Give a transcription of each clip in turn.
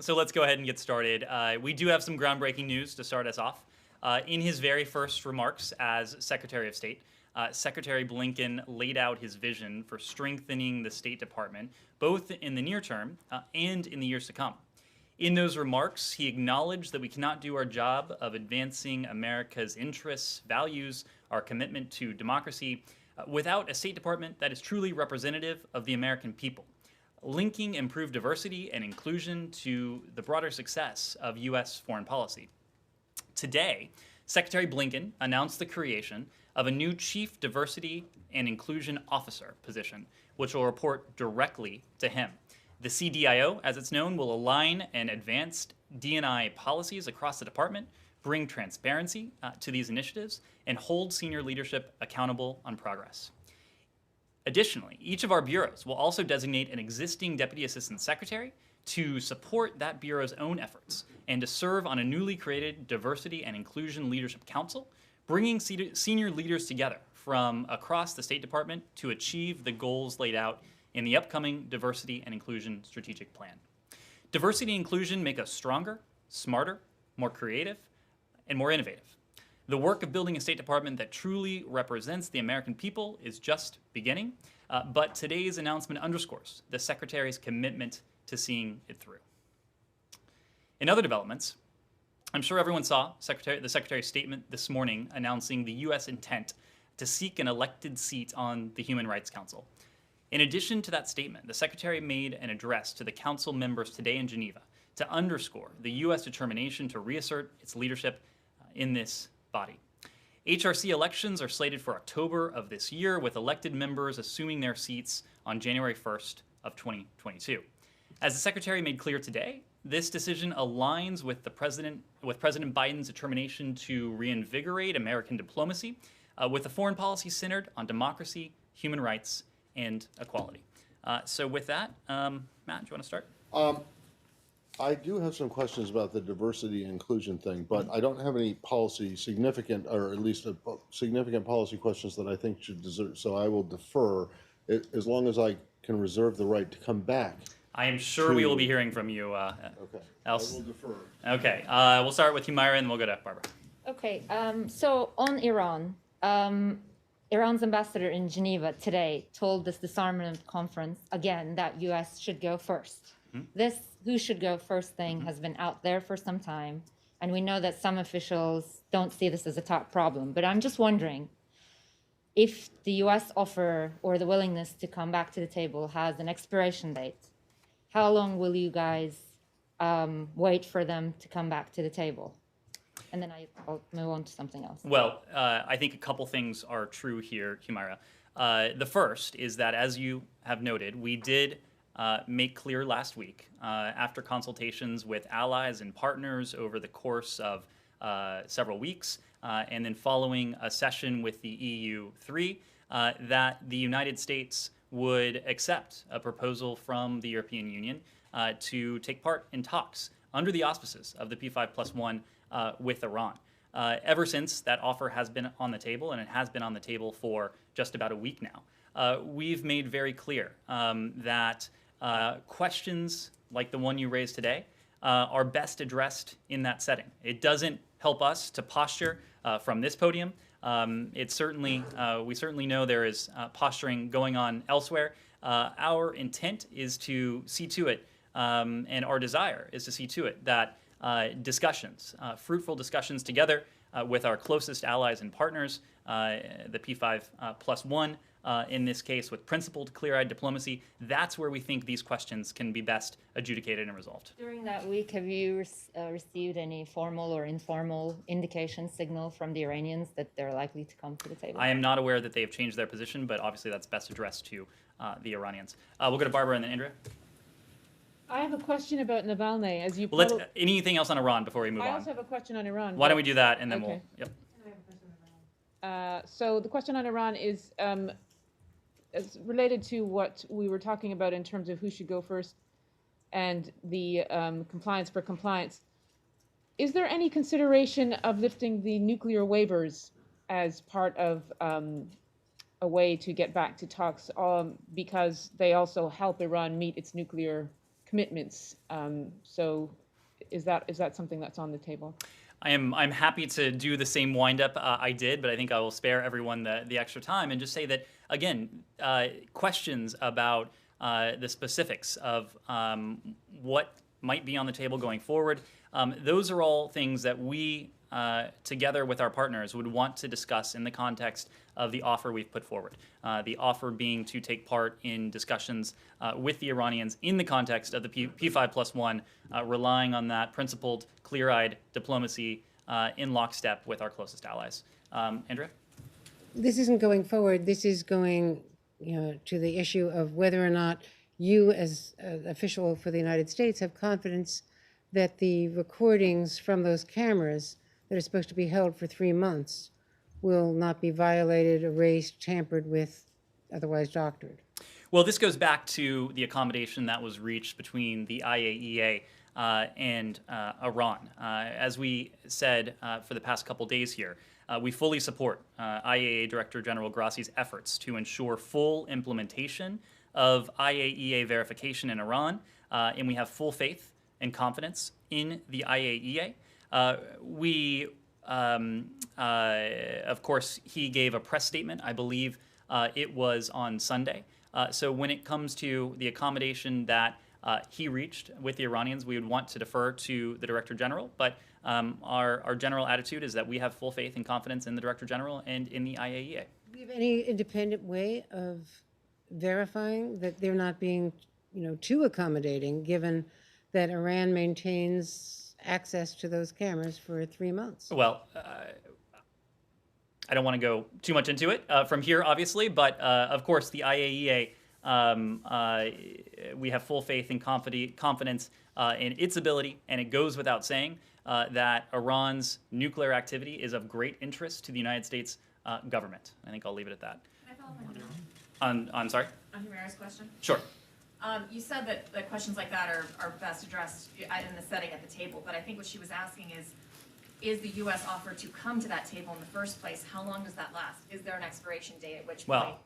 So let's go ahead and get started. We do have some groundbreaking news to start us off. In his very first remarks as Secretary of State, Secretary Blinken laid out his vision for strengthening the State Department, both in the near term and in the years to come. In those remarks, he acknowledged that we cannot do our job of advancing America's interests, values, our commitment to democracy, without a State Department that is truly representative of the American people, linking improved diversity and inclusion to the broader success of U.S. foreign policy. Today, Secretary Blinken announced the creation of a new Chief Diversity and Inclusion Officer position, which will report directly to him. The CDIO, as it's known, will align and advance D&I policies across the department, bring transparency to these initiatives, and hold senior leadership accountable on progress. Additionally, each of our bureaus will also designate an existing Deputy Assistant Secretary to support that bureau's own efforts and to serve on a newly created Diversity and Inclusion Leadership Council, bringing senior leaders together from across the State Department to achieve the goals laid out in the upcoming Diversity and Inclusion Strategic Plan. Diversity and inclusion make us stronger, smarter, more creative, and more innovative. The work of building a State Department that truly represents the American people is just beginning, but today's announcement underscores the Secretary's commitment to seeing it through. In other developments, I'm sure everyone saw the Secretary's statement this morning announcing the U.S. intent to seek an elected seat on the Human Rights Council. In addition to that statement, the Secretary made an address to the Council members today in Geneva to underscore the U.S. determination to reassert its leadership in this body. HRC elections are slated for October of this year, with elected members assuming their seats on January 1st of 2022. As the Secretary made clear today, this decision aligns with President Biden's determination to reinvigorate American diplomacy with a foreign policy centered on democracy, human rights, and equality. So with that, Matt, do you want to start? I do have some questions about the diversity and inclusion thing, but I don't have any significant policy questions that I think should deserve, so I will defer, as long as I can reserve the right to come back. I am sure we will be hearing from you. Okay, else. I will defer. Okay, we'll start with Humaira and then we'll go to Barbara. Okay, so on Iran, Iran's ambassador in Geneva today told this disarmament conference again that U.S. should go first. This who should go first thing has been out there for some time, and we know that some officials don't see this as a top problem. But I'm just wondering if the U.S. offer or the willingness to come back to the table has an expiration date. How long will you guys wait for them to come back to the table? And then I'll move on to something else. Well, I think a couple things are true here, Humaira. The first is that, as you have noted, we did make clear last week, after consultations with allies and partners over the course of several weeks, and then following a session with the EU3, that the United States would accept a proposal from the European Union to take part in talks under the auspices of the P5+1 with Iran. Ever since that offer has been on the table, and it has been on the table for just about a week now, we've made very clear that questions like the one you raised today are best addressed in that setting. It doesn't help us to posture from this podium. We certainly know there is posturing going on elsewhere. Our intent is to see to it, and our desire is to see to it that discussions, fruitful discussions together with our closest allies and partners, the P5+1, in this case with principled, clear-eyed diplomacy, that's where we think these questions can be best adjudicated and resolved. During that week, have you received any formal or informal indication, signal from the Iranians that they're likely to come to the table? I am not aware that they have changed their position, but obviously that's best addressed to the Iranians. We'll go to Barbara and then Andrea. I have a question about Navalny. As you anything else on Iran before we move on? I also have a question on Iran. Why don't we do that and then okay. Yep. So the question on Iran is related to what we were talking about in terms of who should go first and the compliance for compliance. Is there any consideration of lifting the nuclear waivers as part of a way to get back to talks, because they also help Iran meet its nuclear commitments. So is that something that's on the table? I'm happy to do the same windup I did, but I think I will spare everyone the extra time and just say that, again, questions about the specifics of what might be on the table going forward, those are all things that we, together with our partners, would want to discuss in the context of the offer we've put forward. The offer being to take part in discussions with the Iranians in the context of the P5+1, relying on that principled, clear-eyed diplomacy in lockstep with our closest allies. Andrea? This isn't going forward. This is going, to the issue of whether or not you, as an official for the United States, have confidence that the recordings from those cameras that are supposed to be held for 3 months will not be violated, erased, tampered with, otherwise doctored. Well, this goes back to the accommodation that was reached between the IAEA and Iran. As we said for the past couple days here, we fully support IAEA Director General Grassi's efforts to ensure full implementation of IAEA verification in Iran, and we have full faith and confidence in the IAEA. Of course, he gave a press statement, I believe it was on Sunday. So when it comes to the accommodation that he reached with the Iranians, we would want to defer to the Director General, but our general attitude is that we have full faith and confidence in the Director General and in the IAEA. Do you have any independent way of verifying that they're not being, too accommodating, given that Iran maintains access to those cameras for 3 months? Well, I don't want to go too much into it from here, obviously, but of course the IAEA, we have full faith and confidence in its ability, and it goes without saying that Iran's nuclear activity is of great interest to the United States government. I think I'll leave it at that. Can I follow up On sorry? on Humera's question? Sure. You said that questions like that are best addressed in the setting at the table, but I think what she was asking is the U.S. offer to come to that table in the first place, how long does that last? Is there an expiration date at which point? Well,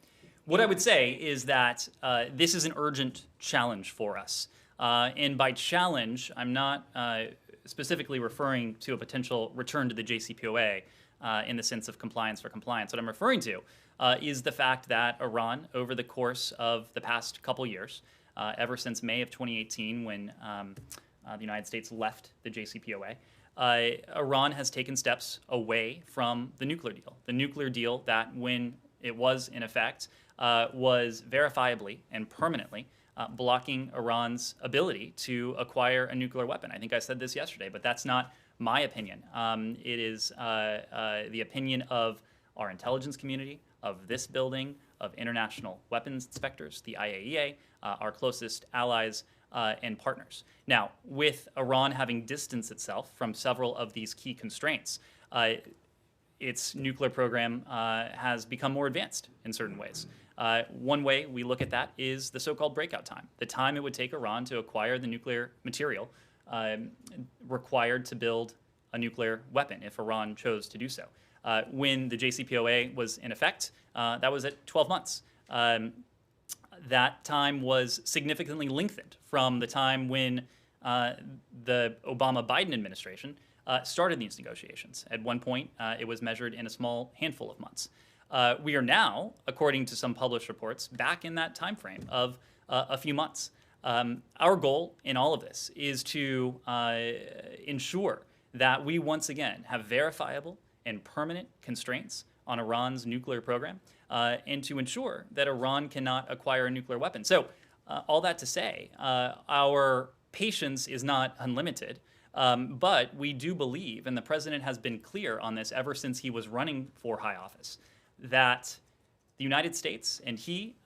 what I would say is that this is an urgent challenge for us. And by challenge, I'm not specifically referring to a potential return to the JCPOA in the sense of compliance for compliance. What I'm referring to is the fact that Iran, over the course of the past couple years, ever since May of 2018 when the United States left the JCPOA, Iran has taken steps away from the nuclear deal that, when it was in effect, was verifiably and permanently blocking Iran's ability to acquire a nuclear weapon. I think I said this yesterday, but that's not my opinion. It is the opinion of our intelligence community, of this building, of international weapons inspectors, the IAEA, our closest allies and partners. Now, with Iran having distanced itself from several of these key constraints, its nuclear program has become more advanced in certain ways. One way we look at that is the so-called breakout time, the time it would take Iran to acquire the nuclear material required to build a nuclear weapon if Iran chose to do so. When the JCPOA was in effect, that was at 12 months. That time was significantly lengthened from the time when the Obama-Biden administration started these negotiations. At one point, it was measured in a small handful of months. We are now, according to some published reports, back in that time frame of a few months. Our goal in all of this is to ensure that we once again have verifiable and permanent constraints on Iran's nuclear program, and to ensure that Iran cannot acquire a nuclear weapon. So, all that to say, our patience is not unlimited, but we do believe, and the president has been clear on this ever since he was running for high office, that the United States and he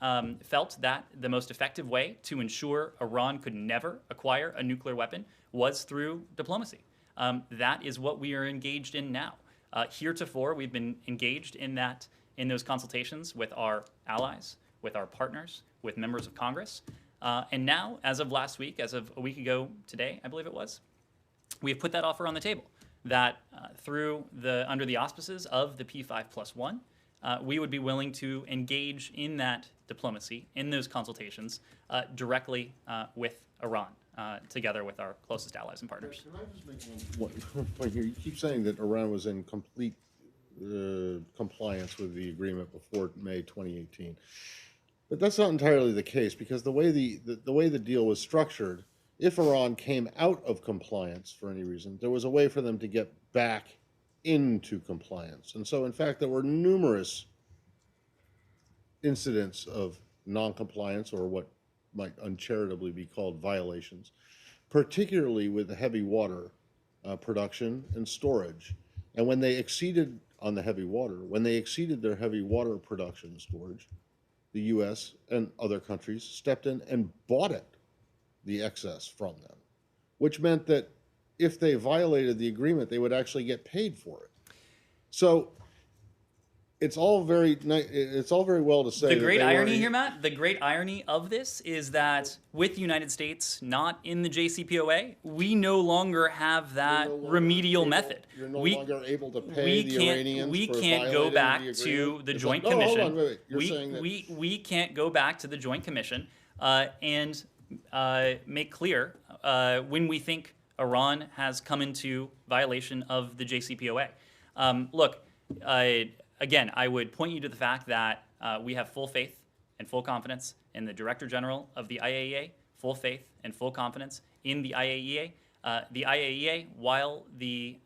felt that the most effective way to ensure Iran could never acquire a nuclear weapon was through diplomacy. That is what we are engaged in now. Heretofore, we've been engaged in those consultations with our allies, with our partners, with members of Congress. And now, as of last week, as of a week ago today, I believe it was, we have put that offer on the table that under the auspices of the P5+1, we would be willing to engage in that diplomacy, in those consultations, directly with Iran. together with our closest allies and partners. Can I just make one point here? You keep saying that Iran was in complete compliance with the agreement before May 2018. But that's not entirely the case, because the way the deal was structured, if Iran came out of compliance for any reason, there was a way for them to get back into compliance. And so, in fact, there were numerous incidents of non-compliance, or what might uncharitably be called violations, particularly with the heavy water production and storage. And when they exceeded on the heavy water, when they exceeded their heavy water production and storage, the U.S. and other countries stepped in and bought it, the excess from them, which meant that if they violated the agreement, they would actually get paid for it. So it's all very well to say. The great irony here, Matt, the great irony of this is that with the United States not in the JCPOA, we no longer have that remedial method. You're no longer able to pay the Iranians we for can't go violating back the to agreement? the Is Joint that- no, Commission. hold on, wait. You're saying that We can't go back to the Joint Commission and make clear when we think Iran has come into violation of the JCPOA. Look, again, I would point you to the fact that we have full faith and full confidence in the Director General of the IAEA, full faith and full confidence in the IAEA. The IAEA, while the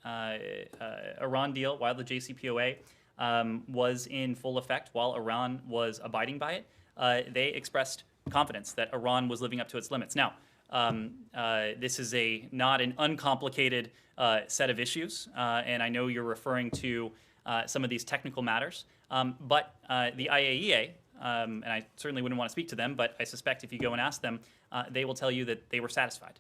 Iran deal, while the JCPOA was in full effect, while Iran was abiding by it, they expressed confidence that Iran was living up to its limits. Now, this is not an uncomplicated set of issues, and I know you're referring to some of these technical matters, but the IAEA, and I certainly wouldn't want to speak to them, but I suspect if you go and ask them, they will tell you that they were satisfied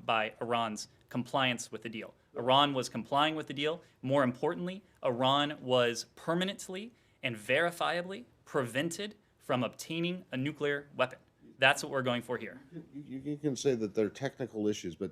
by Iran's compliance with the deal. Iran was complying with the deal. More importantly, Iran was permanently and verifiably prevented from obtaining a nuclear weapon. That's what we're going for here. you can say that they're technical issues, but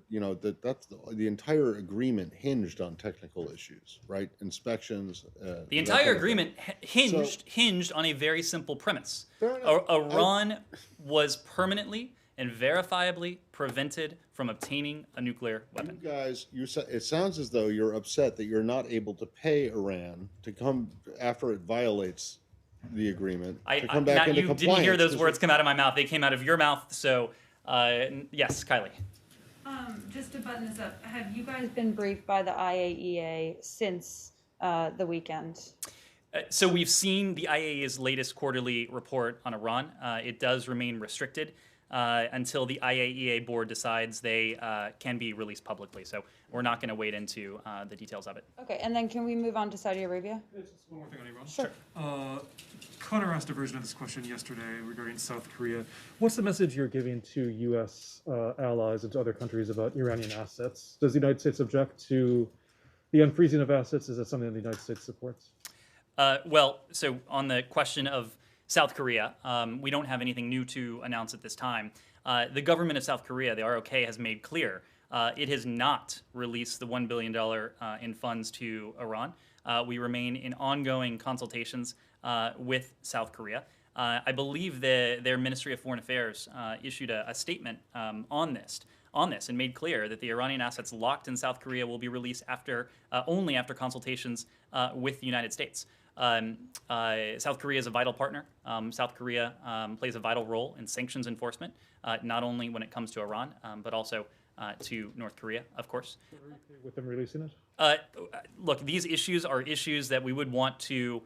that's the entire agreement hinged on technical issues, right? Inspections. The entire agreement hinged on a very simple premise. Iran was permanently and verifiably prevented from obtaining a nuclear weapon. You guys, it sounds as though you're upset that you're not able to pay Iran to come after it violates the agreement to come back Matt, into you compliance. didn't hear those words come out of my mouth. They came out of your mouth. So, yes, Kylie. Just to button this up, have you guys been briefed by the IAEA since the weekend? So we've seen the IAEA's latest quarterly report on Iran. It does remain restricted until the IAEA board decides they can be released publicly. So we're not going to wade into the details of it. Okay, and then can we move on to Saudi Arabia? Just one more thing on Iran. Sure. Connor asked a version of this question yesterday regarding South Korea. What's the message you're giving to U.S. Allies and to other countries about Iranian assets? Does the United States object to the unfreezing of assets? Is that something that the United States supports? Well, so on the question of South Korea, we don't have anything new to announce at this time. The government of South Korea, the ROK, has made clear it has not released the $1 billion in funds to Iran. We remain in ongoing consultations with South Korea. I believe their Ministry of Foreign Affairs issued a statement on this and made clear that the Iranian assets locked in South Korea will be released only after consultations with the United States. South Korea is a vital partner. South Korea plays a vital role in sanctions enforcement, not only when it comes to Iran, but also to North Korea, of course. Are you okay with them releasing it? Look, these issues are issues that we would want to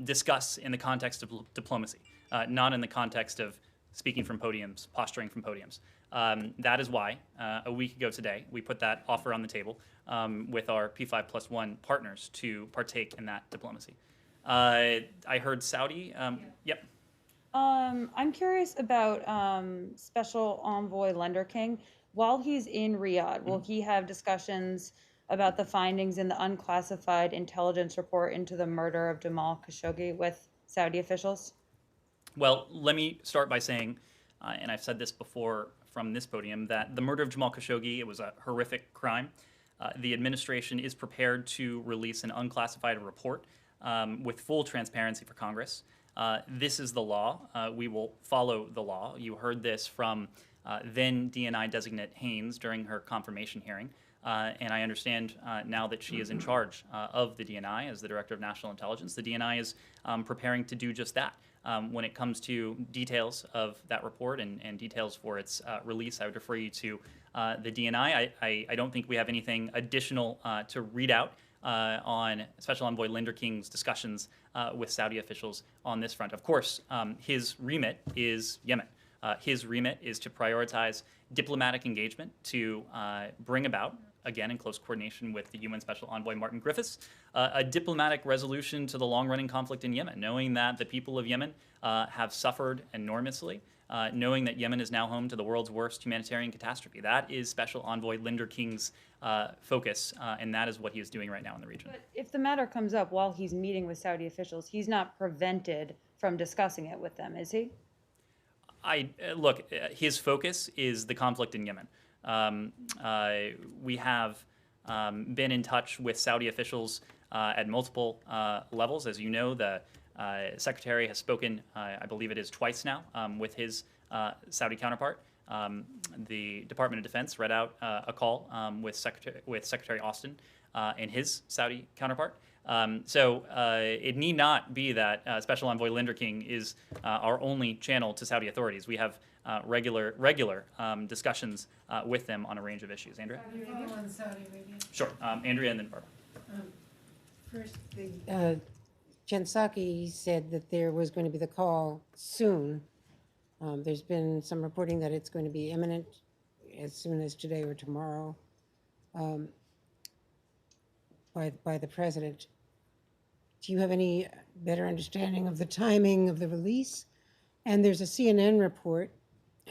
discuss in the context of diplomacy, not in the context of speaking from podiums, posturing from podiums. That is why a week ago today we put that offer on the table with our P5+1 partners to partake in that diplomacy. I heard Saudi. Yep. I'm curious about Special Envoy Lender King. While he's in Riyadh, will he have discussions about the findings in the unclassified intelligence report into the murder of Jamal Khashoggi with Saudi officials? Well, let me start by saying, and I've said this before from this podium, that the murder of Jamal Khashoggi, it was a horrific crime. The administration is prepared to release an unclassified report with full transparency for Congress. This is the law. We will follow the law. You heard this from then DNI designate Haynes during her confirmation hearing. And I understand now that she is in charge of the DNI as the Director of National Intelligence. The DNI is preparing to do just that. When it comes to details of that report and details for its release, I would refer you to the DNI. I don't think we have anything additional to read out on Special Envoy Linder King's discussions with Saudi officials on this front. Of course, his remit is Yemen. His remit is to prioritize diplomatic engagement to bring about, again in close coordination with the UN Special Envoy Martin Griffiths, a diplomatic resolution to the long-running conflict in Yemen, knowing that the people of Yemen have suffered enormously, knowing that Yemen is now home to the world's worst humanitarian catastrophe. That is Special Envoy Linder King's focus, and that is what he is doing right now in the region. But if the matter comes up while he's meeting with Saudi officials, he's not prevented from discussing it with them, is he? Look, his focus is the conflict in Yemen. We have been in touch with Saudi officials at multiple levels. As you know, the Secretary has spoken, I believe it is twice now, with his Saudi counterpart. The Department of Defense read out a call with Secretary Austin and his Saudi counterpart. So it need not be that Special Envoy Linder King is our only channel to Saudi authorities. We have regular discussions with them on a range of issues. Andrea? On Saudi Arabia. Sure. Andrea and then Barbara. First, Jen Psaki said that there was going to be the call soon. There's been some reporting that it's going to be imminent as soon as today or tomorrow by the president. Do you have any better understanding of the timing of the release? And there's a CNN report,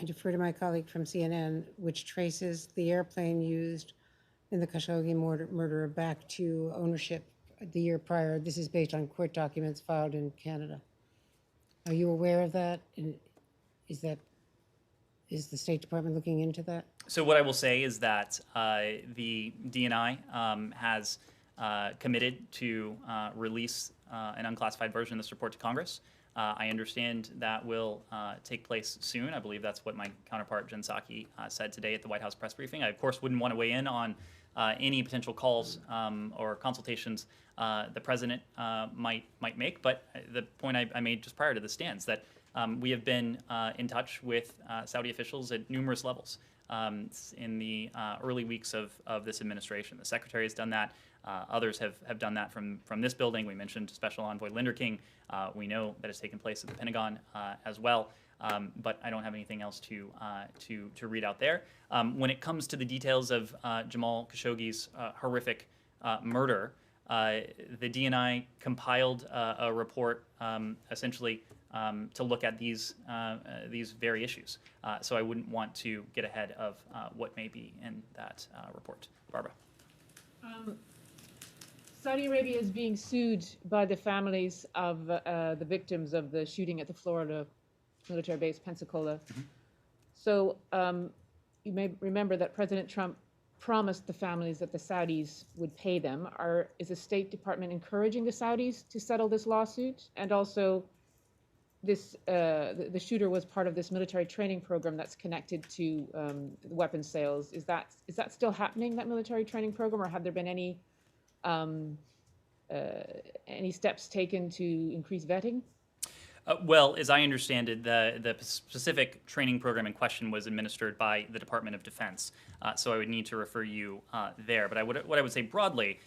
I defer to my colleague from CNN, which traces the airplane used in the Khashoggi murder back to ownership the year prior. This is based on court documents filed in Canada. Are you aware of that? And is the State Department looking into that? So what I will say is that the DNI has committed to release an unclassified version of this report to Congress. I understand that will take place soon. I believe that's what my counterpart Jen Psaki said today at the White House press briefing. I, of course, wouldn't want to weigh in on any potential calls or consultations the president might make, but the point I made just prior to this stands, that we have been in touch with Saudi officials at numerous levels in the early weeks of this administration. The Secretary has done that. Others have done that from this building. We mentioned Special Envoy Linder King. We know that has taken place at the Pentagon as well. But I don't have anything else to read out there. When it comes to the details of Jamal Khashoggi's horrific murder, the DNI compiled a report essentially to look at these very issues. So I wouldn't want to get ahead of what may be in that report. Barbara. Saudi Arabia is being sued by the families of the victims of the shooting at the Florida military base, Pensacola. Mm-hmm. So you may remember that President Trump promised the families that the Saudis would pay them. Is the State Department encouraging the Saudis to settle this lawsuit? And also, this the shooter was part of this military training program that's connected to weapons sales. Is that still happening, that military training program, or have there been any steps taken to increase vetting? Well, as I understand it, the specific training program in question was administered by the Department of Defense, so I would need to refer you there. But what I would say broadly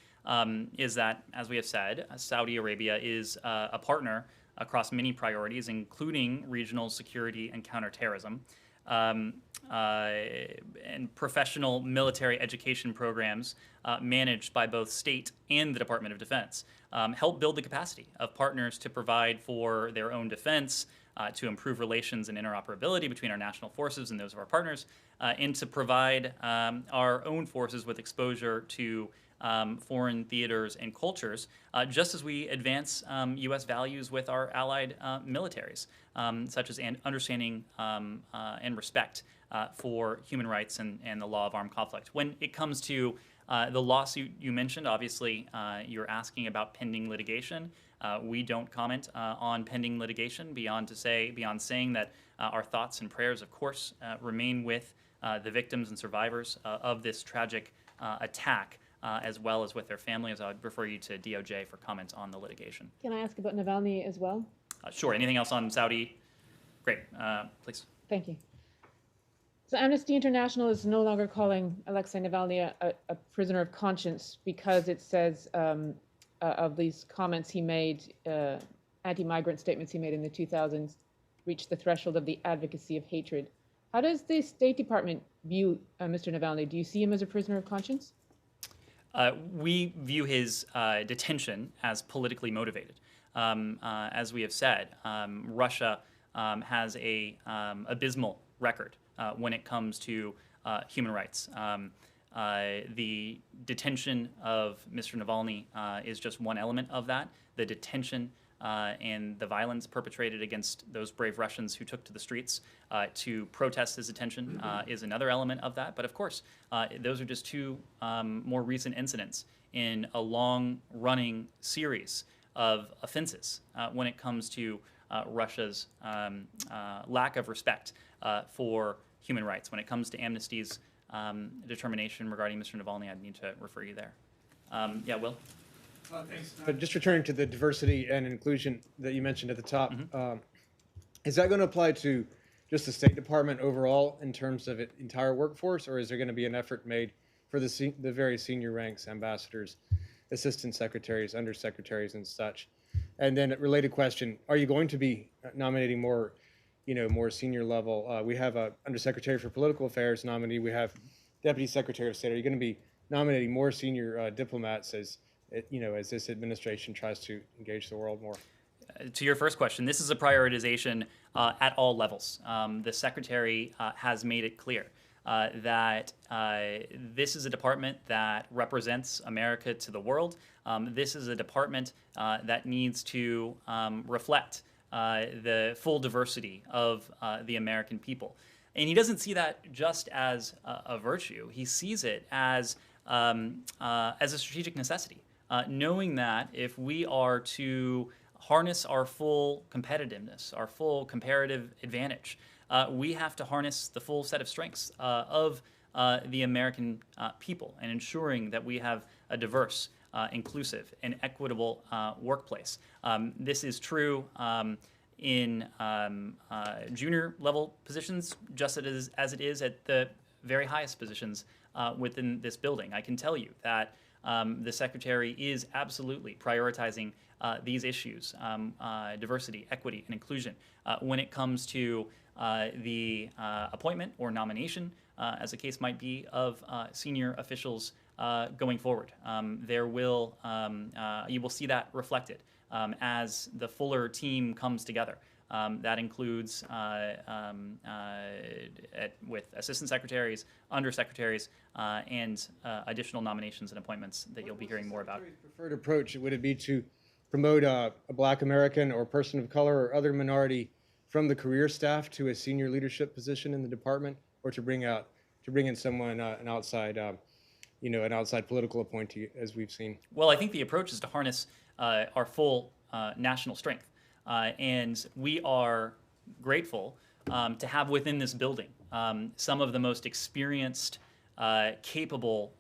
is that, as we have said, Saudi Arabia is a partner across many priorities, including regional security and counterterrorism, and professional military education programs managed by both state and the Department of Defense help build the capacity of partners to provide for their own defense, to improve relations and interoperability between our national forces and those of our partners, and to provide our own forces with exposure to foreign theaters and cultures, just as we advance U.S. values with our allied militaries, such as understanding and respect for human rights and the law of armed conflict. When it comes to the lawsuit you mentioned, obviously you're asking about pending litigation. We don't comment on pending litigation beyond saying that our thoughts and prayers, of course, remain with the victims and survivors of this tragic attack, as well as with their families. I would refer you to DOJ for comments on the litigation. Can I ask about Navalny as well? Sure. Anything else on Saudi? Great. Please. Thank you. So Amnesty International is no longer calling Alexei Navalny a prisoner of conscience because it says of these comments he made, anti-migrant statements he made in the 2000s, reached the threshold of the advocacy of hatred. How does the State Department view Mr. Navalny? Do you see him as a prisoner of conscience? We view his detention as politically motivated. As we have said, Russia has a abysmal record when it comes to human rights. The detention of Mr. Navalny is just one element of that. The detention and the violence perpetrated against those brave Russians who took to the streets to protest his detention is another element of that. But of course, those are just two more recent incidents in a long-running series of offenses when it comes to Russia's lack of respect for human rights. When it comes to Amnesty's determination regarding Mr. Navalny, I'd need to refer you there. Yeah, Will? Thanks. Just returning to the diversity and inclusion that you mentioned at the top, is that going to apply to just the State Department overall in terms of its entire workforce, or is there going to be an effort made for the very senior ranks, ambassadors, assistant secretaries, undersecretaries, and such? And then a related question, are you going to be nominating more, more senior level? We have a Undersecretary for Political Affairs nominee. We have Deputy Secretary of State. Are you going to be nominating more senior diplomats as this administration tries to engage the world more? To your first question, this is a prioritization at all levels. The Secretary has made it clear that this is a department that represents America to the world. This is a department that needs to reflect the full diversity of the American people. And he doesn't see that just as a virtue. He sees it as a strategic necessity, knowing that if we are to harness our full competitiveness, our full comparative advantage, we have to harness the full set of strengths of the American people and ensuring that we have a diverse, inclusive, and equitable workplace. This is true in junior level positions, just as it is at the very highest positions within this building. I can tell you that the Secretary is absolutely prioritizing these issues, diversity, equity, and inclusion, when it comes to the appointment or nomination, as the case might be, of senior officials going forward. You will see that reflected as the fuller team comes together. That includes with assistant secretaries, undersecretaries, and additional nominations and appointments that you'll be hearing more about. Preferred approach, would it be to promote a Black American or person of color or other minority from the career staff to a senior leadership position in the department, or to bring in someone an outside political appointee, as we've seen? Well, I think the approach is to harness our full national strength. And we are grateful to have within this building some of the most experienced, capable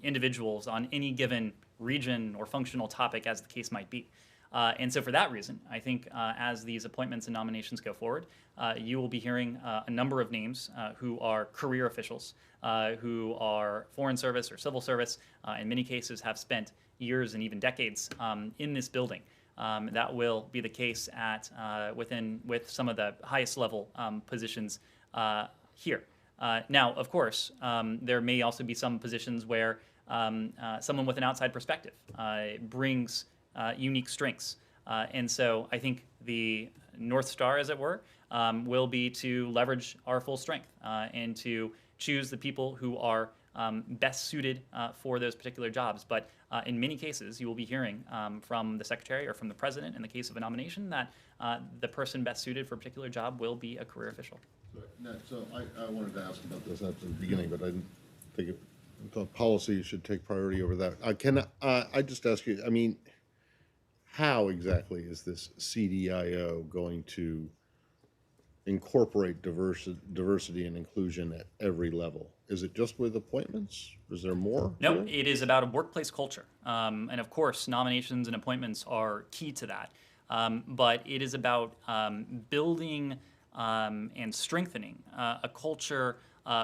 individuals on any given region or functional topic, as the case might be. And so for that reason, I think as these appointments and nominations go forward, you will be hearing a number of names who are career officials, who are foreign service or civil service, in many cases have spent years and even decades in this building. That will be the case with some of the highest level positions here. Now, of course, there may also be some positions where someone with an outside perspective brings unique strengths. And so I think the North Star, as it were, will be to leverage our full strength and to choose the people who are best suited for those particular jobs. But in many cases, you will be hearing from the Secretary or from the President, in the case of a nomination, that the person best suited for a particular job will be a career official. So I wanted to ask about this at the beginning, but I didn't think the policy should take priority over that. Can I just ask you, I mean, how exactly is this CDIO going to incorporate diversity and inclusion at every level? Is it just with appointments? Is there more? No, it is about a workplace culture. And of course, nominations and appointments are key to that. But it is about building and strengthening a culture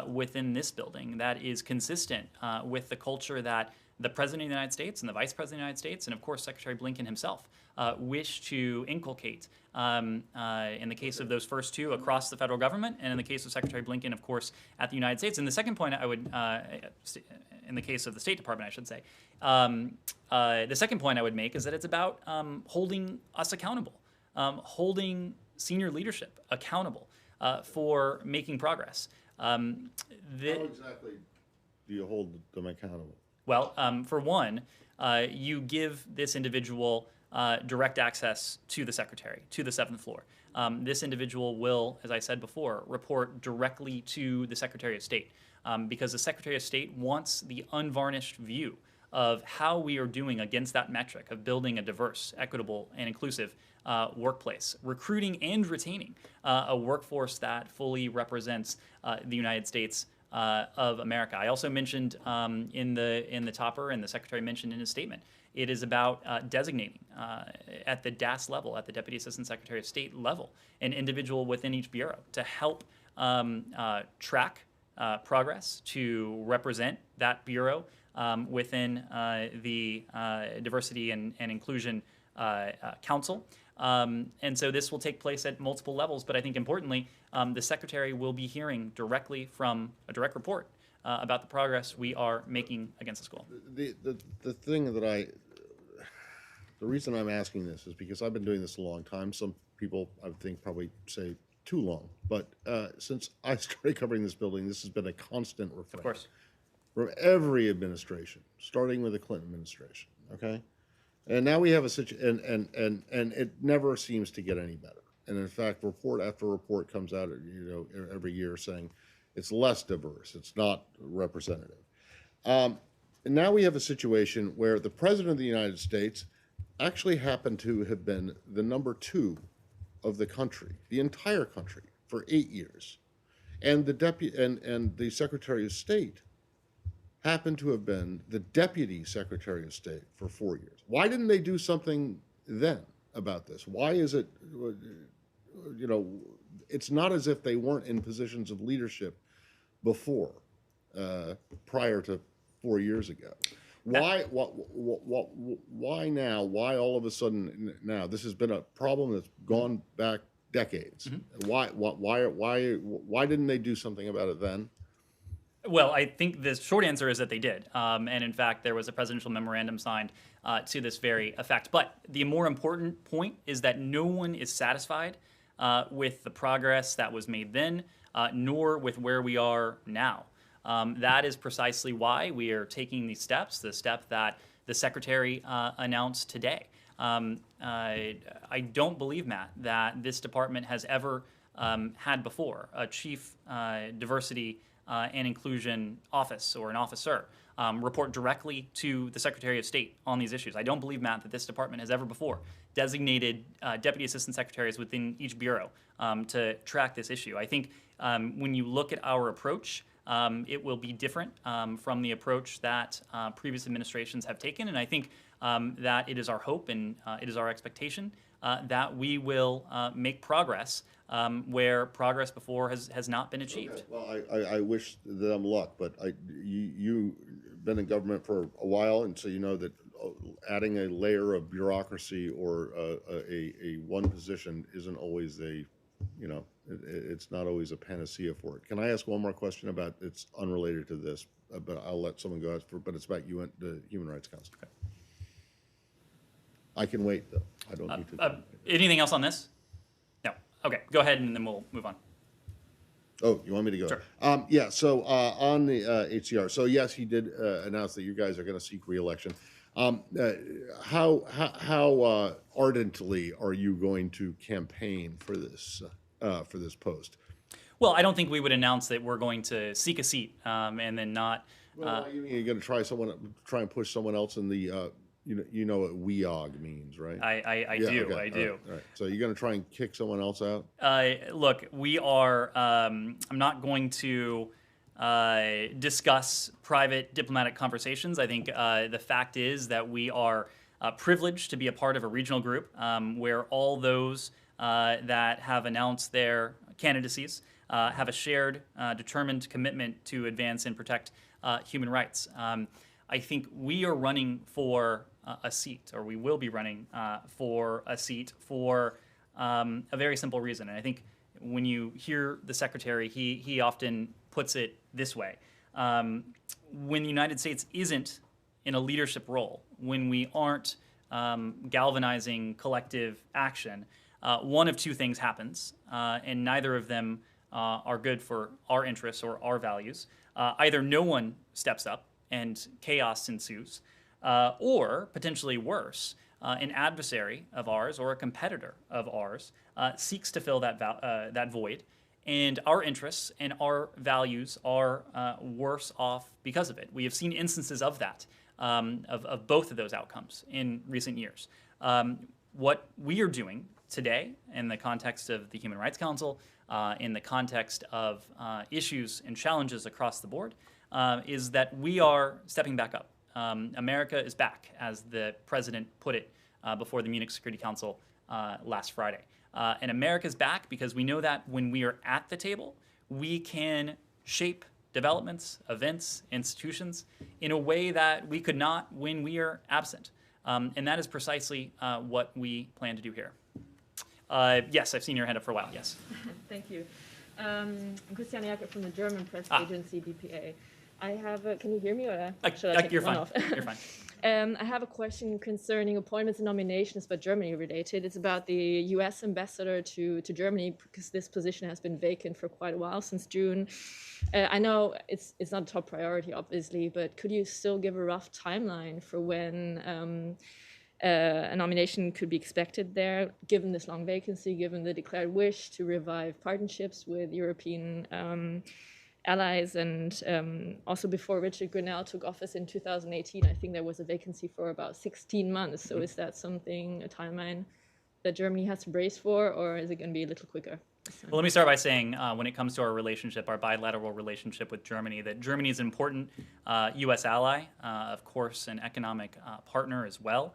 within this building that is consistent with the culture that the President of the United States and the Vice President of the United States, and of course Secretary Blinken himself, wish to inculcate in the case of those first two across the federal government, and in the case of Secretary Blinken, of course, at the United States. And the second point I would, in the case of the State Department, I should say, the second point I would make is that it's about holding us accountable, holding senior leadership accountable for making progress. How exactly do you hold them accountable? Well, for one, you give this individual direct access to the secretary, to the seventh floor. This individual will, as I said before, report directly to the Secretary of State because the Secretary of State wants the unvarnished view of how we are doing against that metric of building a diverse, equitable, and inclusive workplace, recruiting and retaining a workforce that fully represents the United States of America. I also mentioned in the topper, and the Secretary mentioned in his statement, it is about designating at the DAS level, at the Deputy Assistant Secretary of State level, an individual within each bureau to help track progress, to represent that bureau within the Diversity and Inclusion Council. And so this will take place at multiple levels, but I think importantly, the Secretary will be hearing directly from a direct report about the progress we are making against the school. The thing that the reason I'm asking this is because I've been doing this a long time. Some people, I think, probably say too long, but since I started covering this building, this has been a constant refrain. Of course. From every administration, starting with the Clinton administration, okay? And now we have a situation, and it never seems to get any better. And in fact, report after report comes out, every year saying it's less diverse, it's not representative. And now we have a situation where the President of the United States actually happened to have been the number 2 of the country, the entire country, for 8 years, and the Secretary of State happened to have been the Deputy Secretary of State for 4 years. Why didn't they do something then about this? Why is it, it's not as if they weren't in positions of leadership before, prior to 4 years ago. Why now? Why all of a sudden now? This has been a problem that's gone back decades. Mm-hmm. Why didn't they do something about it then? Well, I think the short answer is that they did. And in fact, there was a presidential memorandum signed to this very effect. But the more important point is that no one is satisfied with the progress that was made then, nor with where we are now. That is precisely why we are taking these steps, the step that the Secretary announced today. I don't believe, Matt, that this department has ever had before a chief diversity and inclusion office or an officer report directly to the Secretary of State on these issues. I don't believe, Matt, that this department has ever before designated deputy assistant secretaries within each bureau to track this issue. I think when you look at our approach, it will be different from the approach that previous administrations have taken, and I think that it is our hope and it is our expectation that we will make progress where progress before has not been achieved. Okay. Well, I wish them luck, but you've been in government for a while, and so you know that adding a layer of bureaucracy or a one position isn't always it's not always a panacea for it. Can I ask one more question about, it's unrelated to this, but I'll let someone go, but it's about the Human Rights Council. Okay. I can wait, though. I don't need to. Anything else on this? No. Okay, go ahead, and then we'll move on. Oh, you want me to go? Sure. Yeah, so on the HCR, so yes, he did announce that you guys are going to seek re-election. How ardently are you going to campaign for this post? Well, I don't think we would announce that we're going to seek a seat and then not. Well, you're going to try and push someone else in the You know what WEOG means, right? I Yeah, do. okay, I do. all right. So you're going to try and kick someone else out? Look, we are. I'm not going to discuss private diplomatic conversations. I think the fact is that we are privileged to be a part of a regional group where all those that have announced their candidacies have a shared, determined commitment to advance and protect human rights. I think we are running for a seat, or we will be running for a seat for a very simple reason. And I think when you hear the secretary, he often puts it this way. When the United States isn't in a leadership role, when we aren't galvanizing collective action, one of two things happens, and neither of them are good for our interests or our values. Either no one steps up and chaos ensues, or potentially worse, an adversary of ours or a competitor of ours seeks to fill that void, and our interests and our values are worse off because of it. We have seen instances of that, of both of those outcomes in recent years. What we are doing today in the context of the Human Rights Council, in the context of issues and challenges across the board, is that we are stepping back up. America is back, as the president put it before the Munich Security Council last Friday. And America's back because we know that when we are at the table, we can shape developments, events, institutions in a way that we could not when we are absent. And that is precisely what we plan to do here. Yes, I've seen your hand up for a while, yes. Thank you. I'm Christiane Jakob from the German press agency, DPA. I have can you hear me, or should I take you're one fine. off? You're fine. I have a question concerning appointments and nominations, but Germany related. It's about the U.S. ambassador to Germany, because this position has been vacant for quite a while, since June. I know it's not a top priority, obviously, but could you still give a rough timeline for when a nomination could be expected there, given this long vacancy, given the declared wish to revive partnerships with European allies, and also before Richard Grenell took office in 2018, I think there was a vacancy for about 16 months. So is that something, a timeline that Germany has to brace for, or is it going to be a little quicker? Well, let me start by saying when it comes to our relationship, our bilateral relationship with Germany, that Germany is an important U.S. ally, of course, an economic partner as well.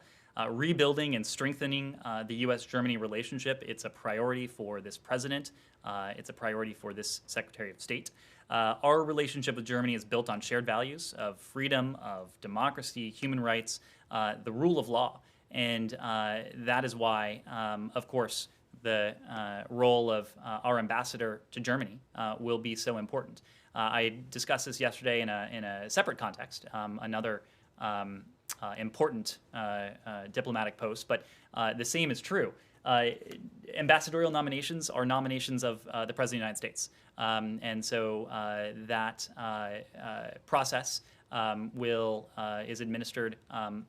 Rebuilding and strengthening the U.S.-Germany relationship, it's a priority for this president. It's a priority for this Secretary of State. Our relationship with Germany is built on shared values of freedom, of democracy, human rights, the rule of law. And that is why, of course, the role of our ambassador to Germany will be so important. I discussed this yesterday in a separate context, another important diplomatic post, but the same is true. Ambassadorial nominations are nominations of the President of the United States. And so that process is administered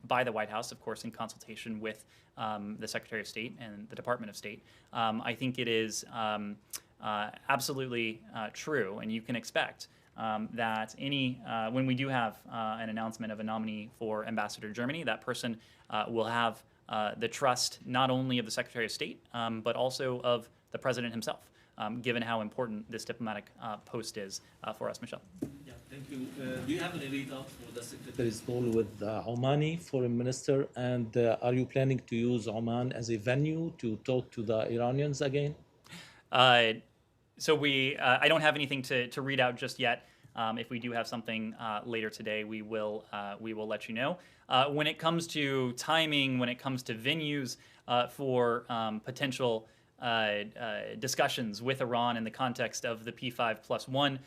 by the White House, of course, in consultation with the Secretary of State and the Department of State. I think it is absolutely true, and you can expect that when we do have an announcement of a nominee for Ambassador to Germany, that person will have the trust not only of the Secretary of State, but also of the President himself, given how important this diplomatic post is for us. Michelle. Yeah, thank you. Do you have any readout for the Secretary's call with Omani Foreign Minister, and are you planning to use Oman as a venue to talk to the Iranians again? So I don't have anything to read out just yet. If we do have something later today, we will let you know. When it comes to timing, when it comes to venues for potential discussions with Iran in the context of the P5+1,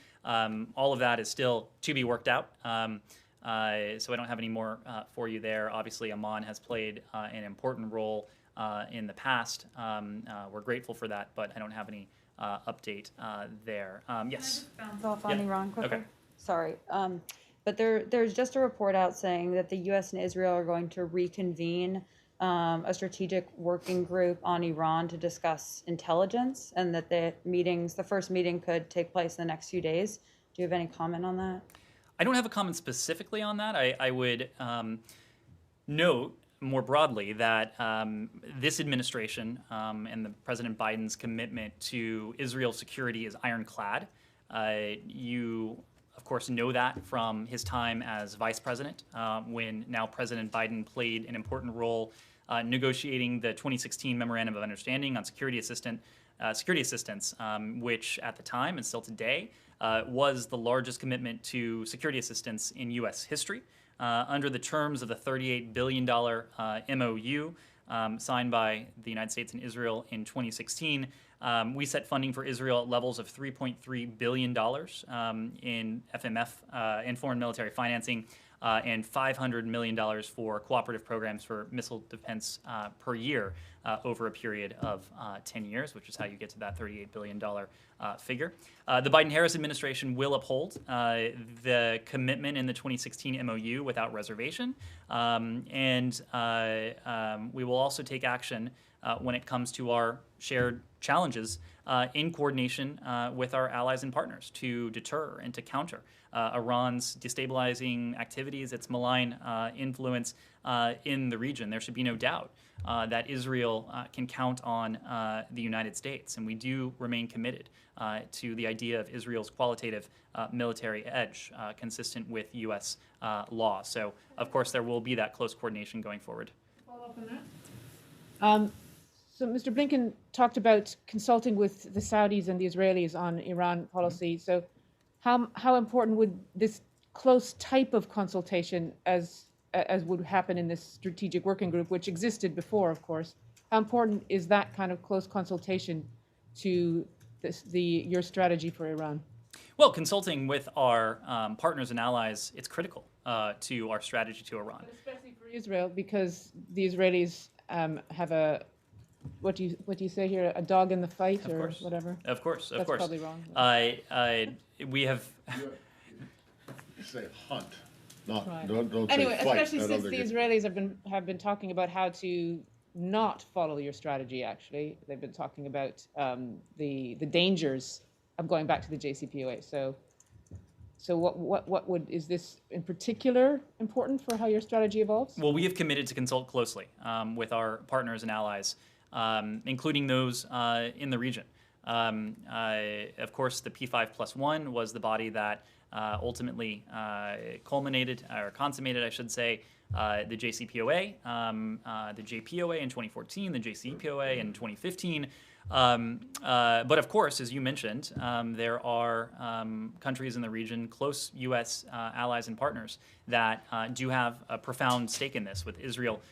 all of that is still to be worked out. So I don't have any more for you there. Obviously, Oman has played an important role in the past. We're grateful for that, but I don't have any update there. Yes. Can I just bounce off on Yeah. Iran quickly? Okay. Sorry. But there's just a report out saying that the U.S. and Israel are going to reconvene a strategic working group on Iran to discuss intelligence, and that the first meeting could take place in the next few days. Do you have any comment on that? I don't have a comment specifically on that. I would note more broadly that this administration and the President Biden's commitment to Israel's security is ironclad. You, of course, know that from his time as vice president, when now President Biden played an important role negotiating the 2016 Memorandum of Understanding on security assistance, which at the time and still today was the largest commitment to security assistance in U.S. history. Under the terms of the $38 billion MOU signed by the United States and Israel in 2016, we set funding for Israel at levels of $3.3 billion in FMF and foreign military financing, and $500 million for cooperative programs for missile defense per year over a period of 10 years, which is how you get to that $38 billion figure. The Biden-Harris administration will uphold the commitment in the 2016 MOU without reservation, and we will also take action when it comes to our shared challenges in coordination with our allies and partners to deter and to counter Iran's destabilizing activities, its malign influence in the region. There should be no doubt that Israel can count on the United States, and we do remain committed to the idea of Israel's qualitative military edge consistent with U.S. law. So, of course, there will be that close coordination going forward. Follow up on that? So Mr. Blinken talked about consulting with the Saudis and the Israelis on Iran policy. So how important would this close type of consultation as would happen in this strategic working group, which existed before, of course, how important is that kind of close consultation to your strategy for Iran? Well, consulting with our partners and allies, it's critical to our strategy to Iran. But especially for Israel, because the Israelis have a, what do you say here, a dog in the fight, or whatever? Of course. That's probably wrong. We have. You say hunt, not Right. don't Anyway, say fight. especially since the Israelis have been talking about how to not follow your strategy. Actually, they've been talking about the dangers of going back to the JCPOA. So what is this in particular important for how your strategy evolves? Well, we have committed to consult closely with our partners and allies, including those in the region. Of course, the P5+1 was the body that ultimately culminated, or consummated, I should say, the JCPOA, the JPOA in 2014, the JCPOA in 2015. But of course, as you mentioned, there are countries in the region, close U.S. Allies and partners, that do have a profound stake in this, with Israel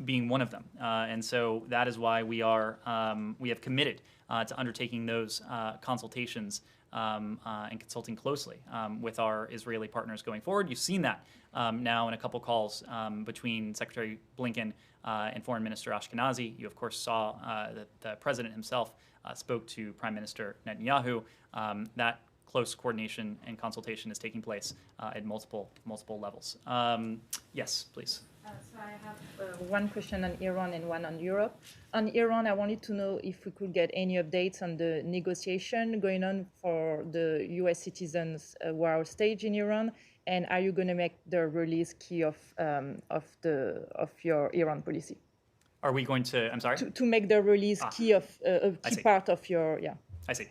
being one of them. And so that is why we have committed to undertaking those consultations and consulting closely with our Israeli partners going forward. You've seen that now in a couple calls between Secretary Blinken and Foreign Minister Ashkenazi. You, of course, saw that the president himself spoke to Prime Minister Netanyahu. That close coordination and consultation is taking place at multiple levels. Yes, please. So I have one question on Iran and one on Europe. On Iran, I wanted to know if we could get any updates on the negotiation going on for the U.S. citizens who are staged in Iran, and are you going to make the release key of your Iran policy? Are we going to? I'm sorry. To make the release key of a key part of your I see.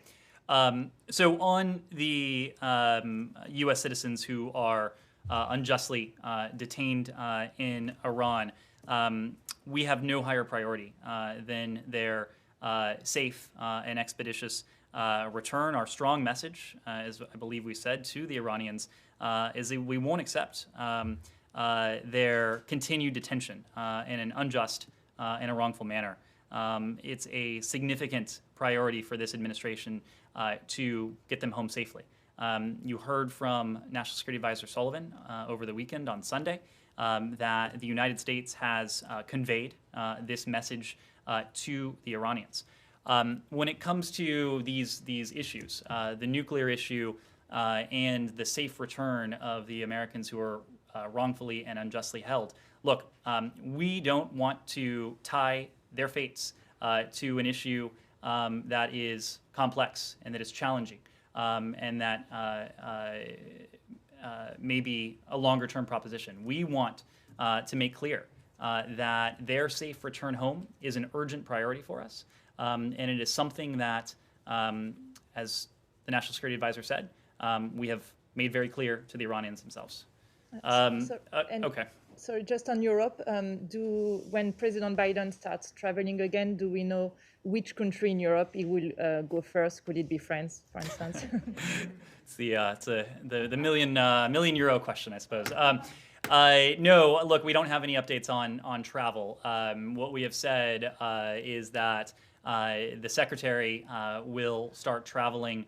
So on the U.S. citizens who are unjustly detained in Iran, we have no higher priority than their safe and expeditious return. Our strong message, as I believe we said to the Iranians, is that we won't accept their continued detention in an unjust and a wrongful manner. It's a significant priority for this administration to get them home safely. You heard from National Security Advisor Sullivan over the weekend on Sunday that the United States has conveyed this message to the Iranians. When it comes to these issues, the nuclear issue and the safe return of the Americans who are wrongfully and unjustly held, look, we don't want to tie their fates to an issue that is complex and that is challenging. And that maybe a longer-term proposition. We want to make clear that their safe return home is an urgent priority for us, and it is something that, as the National Security Advisor said, we have made very clear to the Iranians themselves. Okay. Sorry, just on Europe, when President Biden starts traveling again, do we know which country in Europe he will go first? Could it be France, for instance? It's the million euro question, I suppose. No, look, we don't have any updates on travel. What we have said is that the Secretary will start traveling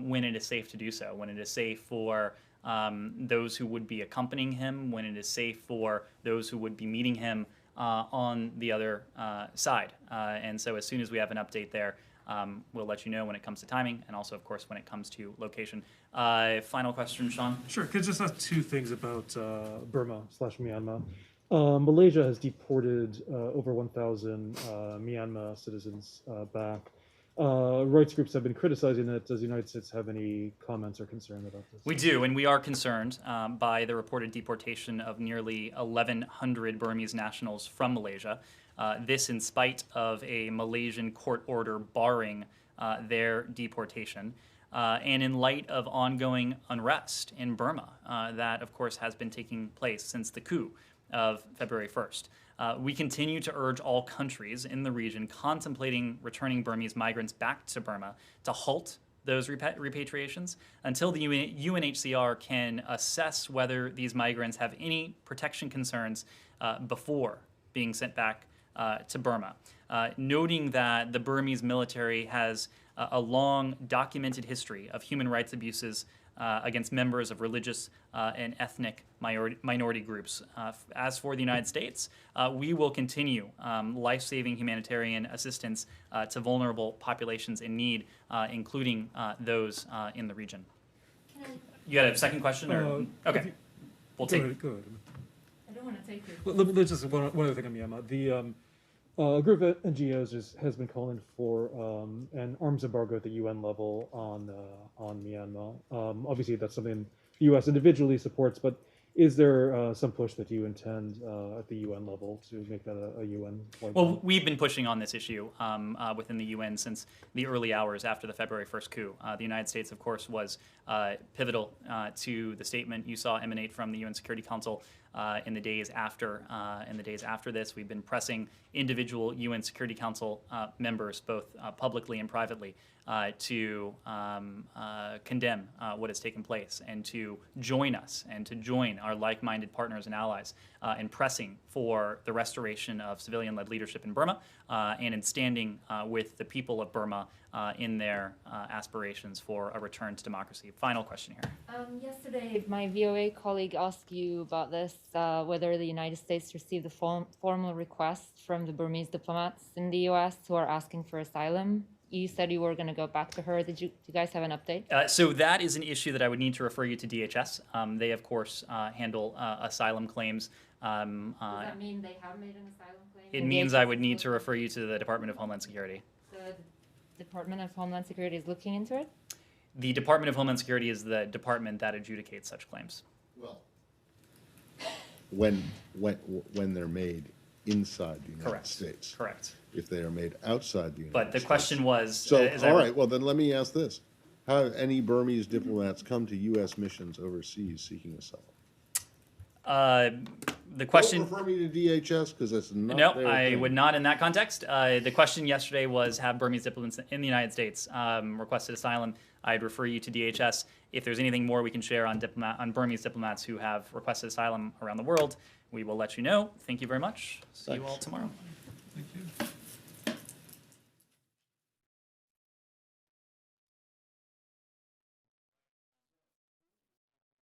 when it is safe to do so, when it is safe for those who would be accompanying him, when it is safe for those who would be meeting him on the other side. And so as soon as we have an update there, we'll let you know when it comes to timing, and also, of course, when it comes to location. Final question, Sean? Sure. Could I just ask two things about Burma/Myanmar? Malaysia has deported over 1,000 Myanmar citizens back. Rights groups have been criticizing it. Does the United States have any comments or concern about this? We do, and we are concerned by the reported deportation of nearly 1,100 Burmese nationals from Malaysia. This in spite of a Malaysian court order barring their deportation. And in light of ongoing unrest in Burma, that of course has been taking place since the coup of February 1st. We continue to urge all countries in the region contemplating returning Burmese migrants back to Burma to halt those repatriations until the UNHCR can assess whether these migrants have any protection concerns before being sent back to Burma. Noting that the Burmese military has a long documented history of human rights abuses against members of religious and ethnic minority groups. As for the United States, we will continue life-saving humanitarian assistance to vulnerable populations in need, including those in the region. You had a second question? Or? Okay. We'll take Go ahead. I don't want to take it. Well, there's just one other thing on Myanmar. A group of NGOs has been calling for an arms embargo at the UN level on Myanmar. Obviously, that's something the U.S. individually supports, but is there some push that you intend at the UN level to make that a UN? Well, we've been pushing on this issue within the UN since the early hours after the February 1st coup. The United States, of course, was pivotal to the statement you saw emanate from the UN Security Council in the days after. This, we've been pressing individual UN Security Council members, both publicly and privately, to condemn what has taken place and to join us and to join our like-minded partners and allies in pressing for the restoration of civilian-led leadership in Burma and in standing with the people of Burma in their aspirations for a return to democracy. Final question here. Yesterday, my VOA colleague asked you about this, whether the United States received a formal request from the Burmese diplomats in the U.S. who are asking for asylum. You said you were going to go back to her. Do you guys have an update? So that is an issue that I would need to refer you to DHS. They, of course, handle asylum claims. Does that mean they have made an asylum claim? It means I would need to refer you to the Department of Homeland Security. The Department of Homeland Security is looking into it? The Department of Homeland Security is the department that adjudicates such claims. Well, when they're made inside the United States. Correct. If they are made outside the United States. But the question was... So, all right, well, then let me ask this. Have any Burmese diplomats come to U.S. missions overseas seeking asylum? The question... Don't refer me to DHS because it's not No, their I thing. would not in that context. The question yesterday was, have Burmese diplomats in the United States requested asylum? I'd refer you to DHS. If there's anything more we can share on Burmese diplomats who have requested asylum around the world, we will let you know. Thank you very much. See you all tomorrow. Thank you.